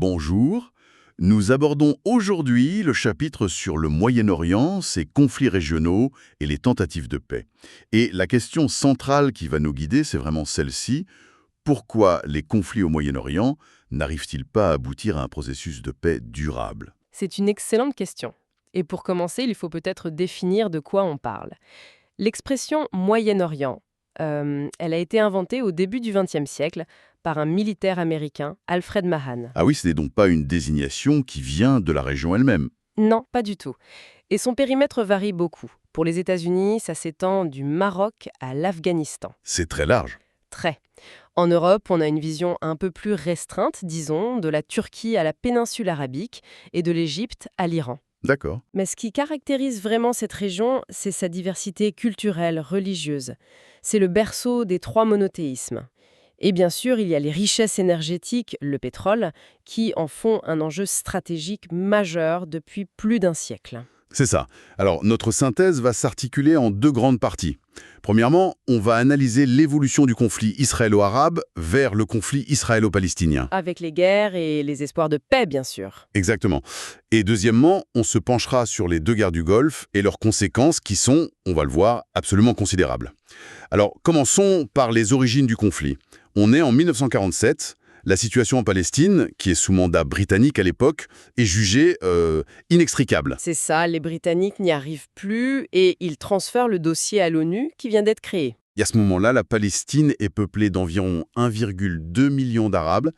Bonjour, nous abordons aujourd'hui le chapitre sur le Moyen-Orient, ses conflits régionaux et les tentatives de paix. Et la question centrale qui va nous guider, c'est vraiment celle-ci. Pourquoi les conflits au Moyen-Orient n'arrivent-ils pas à aboutir à un processus de paix durable? C'est une excellente question. Et pour commencer, il faut peut-être définir de quoi on parle. L'expression Moyen-Orient, elle a été inventée au début du XXe siècle par un militaire américain, Alfred Mahan. Ah oui, ce n'est donc pas une désignation qui vient de la région elle-même. Non, pas du tout. Et son périmètre varie beaucoup. Pour les États-Unis, ça s'étend du Maroc à l'Afghanistan. C'est très large. Très. En Europe, on a une vision un peu plus restreinte, disons, de la Turquie à la péninsule arabique et de l'Égypte à l'Iran. D'accord. Mais ce qui caractérise vraiment cette région, c'est sa diversité culturelle, religieuse. C'est le berceau des trois monothéismes. Et bien sûr, il y a les richesses énergétiques, le pétrole, qui en font un enjeu stratégique majeur depuis plus d'un siècle. C'est ça. Alors, notre synthèse va s'articuler en deux grandes parties. Premièrement, on va analyser l'évolution du conflit israélo-arabe vers le conflit israélo-palestinien. Avec les guerres et les espoirs de paix, bien sûr. Exactement. Et deuxièmement, on se penchera sur les deux guerres du Golfe et leurs conséquences qui sont, on va le voir, absolument considérables. Alors, commençons par les origines du conflit. On est en 1947. La situation en Palestine, qui est sous mandat britannique à l'époque, est jugée inextricable. C'est ça, les Britanniques n'y arrivent plus et ils transfèrent le dossier à l'ONU qui vient d'être créé. Et à ce moment-là, la Palestine est peuplée d'environ 1,2 million d'Arabes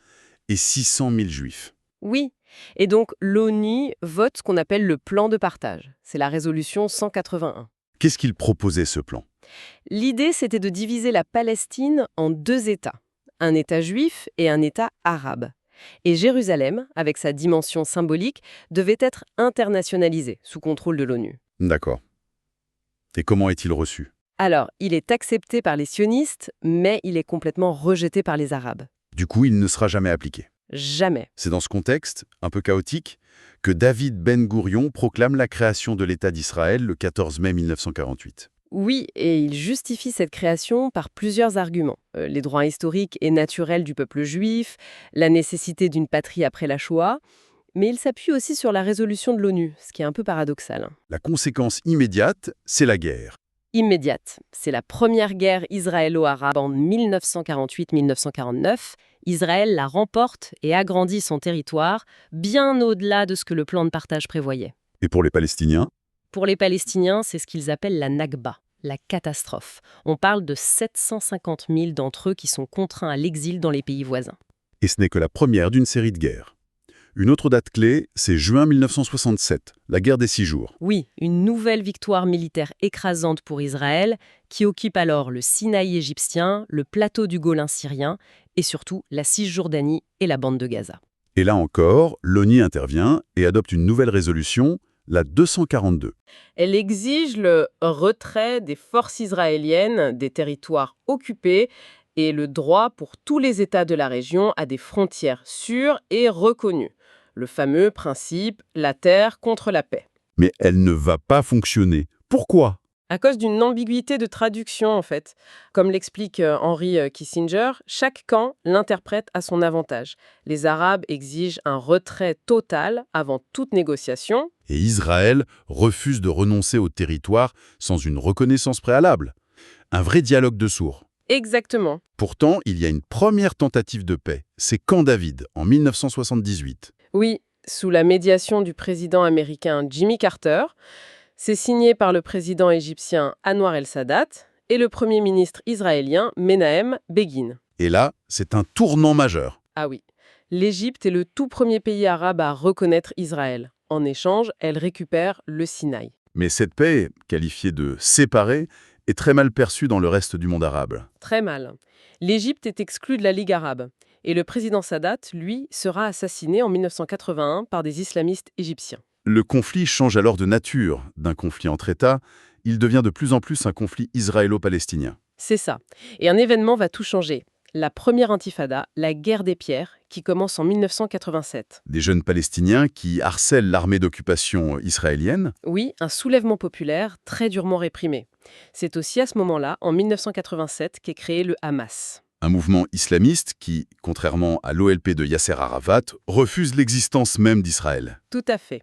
et 600 000 Juifs. Oui, et donc l'ONU vote ce qu'on appelle le plan de partage. C'est la résolution 181. Qu'est-ce qu'il proposait, ce plan? L'idée, c'était de diviser la Palestine en deux États. Un État juif et un État arabe. Et Jérusalem, avec sa dimension symbolique, devait être internationalisée, sous contrôle de l'ONU. D'accord. Et comment est-il reçu? Alors, il est accepté par les sionistes, mais il est complètement rejeté par les Arabes. Du coup, il ne sera jamais appliqué. Jamais. C'est dans ce contexte, un peu chaotique, que David Ben Gourion proclame la création de l'État d'Israël le 14 mai 1948. Oui, et il justifie cette création par plusieurs arguments. Les droits historiques et naturels du peuple juif, la nécessité d'une patrie après la Shoah, mais il s'appuie aussi sur la résolution de l'ONU, ce qui est un peu paradoxal. La conséquence immédiate, c'est la guerre. Immédiate. C'est la première guerre israélo-arabe en 1948-1949. Israël la remporte et agrandit son territoire, bien au-delà de ce que le plan de partage prévoyait. Et pour les Palestiniens? Pour les Palestiniens, c'est ce qu'ils appellent la Nakba, la catastrophe. On parle de 750 000 d'entre eux qui sont contraints à l'exil dans les pays voisins. Et ce n'est que la première d'une série de guerres. Une autre date clé, c'est juin 1967, la guerre des 6 jours. Oui, une nouvelle victoire militaire écrasante pour Israël, qui occupe alors le Sinaï égyptien, le plateau du Golan syrien, et surtout la Cisjordanie et la bande de Gaza. Et là encore, l'ONU intervient et adopte une nouvelle résolution, la 242. Elle exige le retrait des forces israéliennes des territoires occupés et le droit pour tous les États de la région à des frontières sûres et reconnues. Le fameux principe « la terre contre la paix ». Mais elle ne va pas fonctionner. Pourquoi? À cause d'une ambiguïté de traduction, en fait. Comme l'explique Henry Kissinger, chaque camp l'interprète à son avantage. Les Arabes exigent un retrait total avant toute négociation. Et Israël refuse de renoncer au territoire sans une reconnaissance préalable. Un vrai dialogue de sourds. Exactement. Pourtant, il y a une première tentative de paix. C'est Camp David, en 1978. Oui, sous la médiation du président américain Jimmy Carter. C'est signé par le président égyptien Anwar el-Sadat et le premier ministre israélien Menahem Begin. Et là, c'est un tournant majeur. Ah oui, l'Égypte est le tout premier pays arabe à reconnaître Israël. En échange, elle récupère le Sinaï. Mais cette paix, qualifiée de séparée, est très mal perçue dans le reste du monde arabe. Très mal. L'Égypte est exclue de la Ligue arabe. Et le président Sadat, lui, sera assassiné en 1981 par des islamistes égyptiens. Le conflit change alors de nature. D'un conflit entre États, il devient de plus en plus un conflit israélo-palestinien. C'est ça. Et un événement va tout changer. La première intifada, la guerre des pierres, qui commence en 1987. Des jeunes Palestiniens qui harcèlent l'armée d'occupation israélienne. Oui, un soulèvement populaire très durement réprimé. C'est aussi à ce moment-là, en 1987, qu'est créé le Hamas. Un mouvement islamiste qui, contrairement à l'OLP de Yasser Arafat, refuse l'existence même d'Israël. Tout à fait.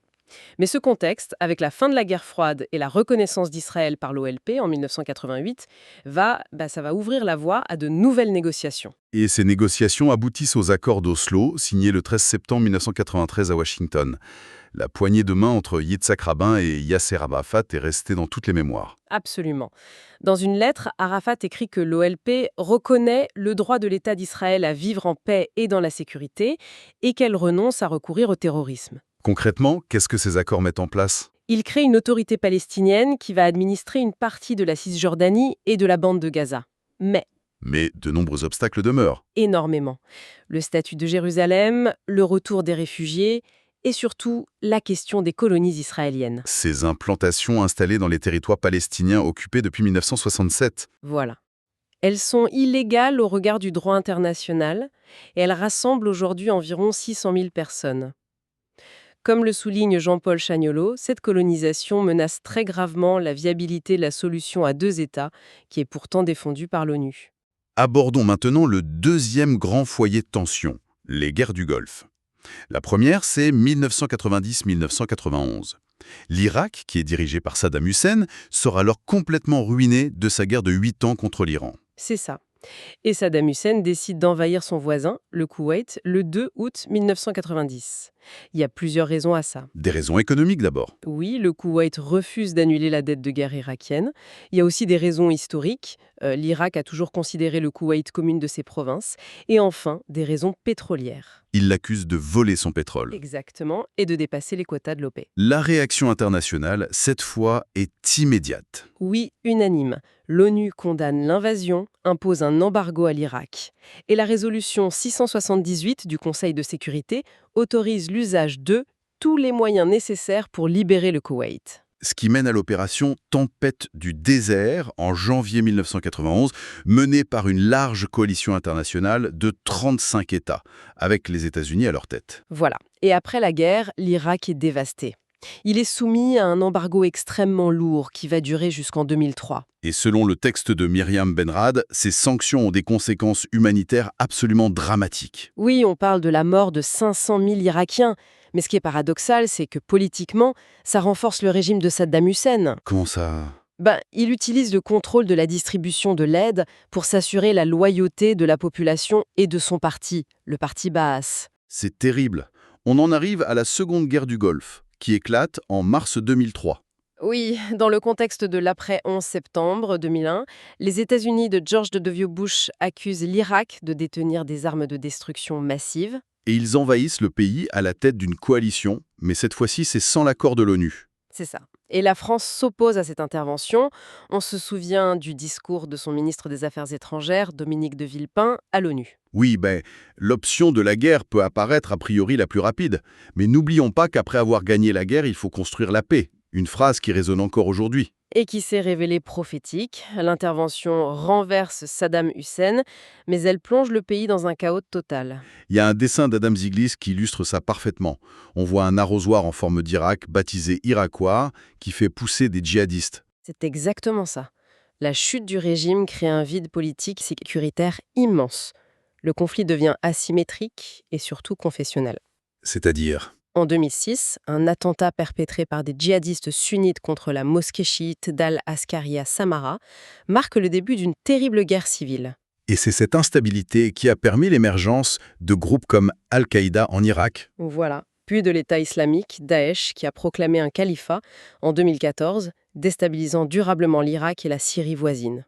Mais ce contexte, avec la fin de la guerre froide et la reconnaissance d'Israël par l'OLP en 1988, ça va ouvrir la voie à de nouvelles négociations. Et ces négociations aboutissent aux accords d'Oslo, signés le 13 septembre 1993 à Washington. La poignée de main entre Yitzhak Rabin et Yasser Arafat est restée dans toutes les mémoires. Absolument. Dans une lettre, Arafat écrit que l'OLP reconnaît le droit de l'État d'Israël à vivre en paix et dans la sécurité et qu'elle renonce à recourir au terrorisme. Concrètement, qu'est-ce que ces accords mettent en place? Il crée une autorité palestinienne qui va administrer une partie de la Cisjordanie et de la bande de Gaza. Mais de nombreux obstacles demeurent. énormément. Le statut de Jérusalem, le retour des réfugiés et surtout la question des colonies israéliennes. Ces implantations installées dans les territoires palestiniens occupés depuis 1967. Voilà. Elles sont illégales au regard du droit international et elles rassemblent aujourd'hui environ 600 000 personnes. Comme le souligne Jean-Paul Chagnolot, cette colonisation menace très gravement la viabilité de la solution à deux États, qui est pourtant défendue par l'ONU. Abordons maintenant le deuxième grand foyer de tension, les guerres du Golfe. La première, c'est 1990-1991. L'Irak, qui est dirigé par Saddam Hussein, sera alors complètement ruiné de sa guerre de 8 ans contre l'Iran. C'est ça. Et Saddam Hussein décide d'envahir son voisin, le Koweït, le 2 août 1990. Il y a plusieurs raisons à ça. Des raisons économiques d'abord. Oui, le Koweït refuse d'annuler la dette de guerre irakienne. Il y a aussi des raisons historiques. L'Irak a toujours considéré le Koweït comme une de ses provinces. Et enfin, des raisons pétrolières. Il l'accuse de voler son pétrole. Exactement, et de dépasser les quotas de l'OPEP. La réaction internationale, cette fois, est immédiate. Oui, unanime. L'ONU condamne l'invasion, impose un embargo à l'Irak. Et la résolution 678 du Conseil de sécurité autorise l'usage de tous les moyens nécessaires pour libérer le Koweït. Ce qui mène à l'opération Tempête du désert en janvier 1991, menée par une large coalition internationale de 35 États, avec les États-Unis à leur tête. Voilà. Et après la guerre, l'Irak est dévasté. Il est soumis à un embargo extrêmement lourd qui va durer jusqu'en 2003. Et selon le texte de Myriam Benrad, ces sanctions ont des conséquences humanitaires absolument dramatiques. Oui, on parle de la mort de 500 000 Irakiens. Mais ce qui est paradoxal, c'est que politiquement, ça renforce le régime de Saddam Hussein. Comment ça? Il utilise le contrôle de la distribution de l'aide pour s'assurer la loyauté de la population et de son parti, le parti Baas. C'est terrible. On en arrive à la Seconde Guerre du Golfe, qui éclate en mars 2003. Oui, dans le contexte de l'après 11 septembre 2001, les États-Unis de George W. Bush accusent l'Irak de détenir des armes de destruction massive. Et ils envahissent le pays à la tête d'une coalition, mais cette fois-ci, c'est sans l'accord de l'ONU. C'est ça. Et la France s'oppose à cette intervention. On se souvient du discours de son ministre des Affaires étrangères, Dominique de Villepin, à l'ONU. Oui, l'option de la guerre peut apparaître a priori la plus rapide. Mais n'oublions pas qu'après avoir gagné la guerre, il faut construire la paix. Une phrase qui résonne encore aujourd'hui. Et qui s'est révélée prophétique. L'intervention renverse Saddam Hussein, mais elle plonge le pays dans un chaos total. Il y a un dessin d'Adam Ziglis qui illustre ça parfaitement. On voit un arrosoir en forme d'Irak, baptisé Irakois, qui fait pousser des djihadistes. C'est exactement ça. La chute du régime crée un vide politique et sécuritaire immense. Le conflit devient asymétrique et surtout confessionnel. C'est-à-dire? En 2006, un attentat perpétré par des djihadistes sunnites contre la mosquée chiite d'Al-Askari à Samara marque le début d'une terrible guerre civile. Et c'est cette instabilité qui a permis l'émergence de groupes comme Al-Qaïda en Irak. Voilà. Puis de l'État islamique, Daesh, qui a proclamé un califat en 2014, déstabilisant durablement l'Irak et la Syrie voisine.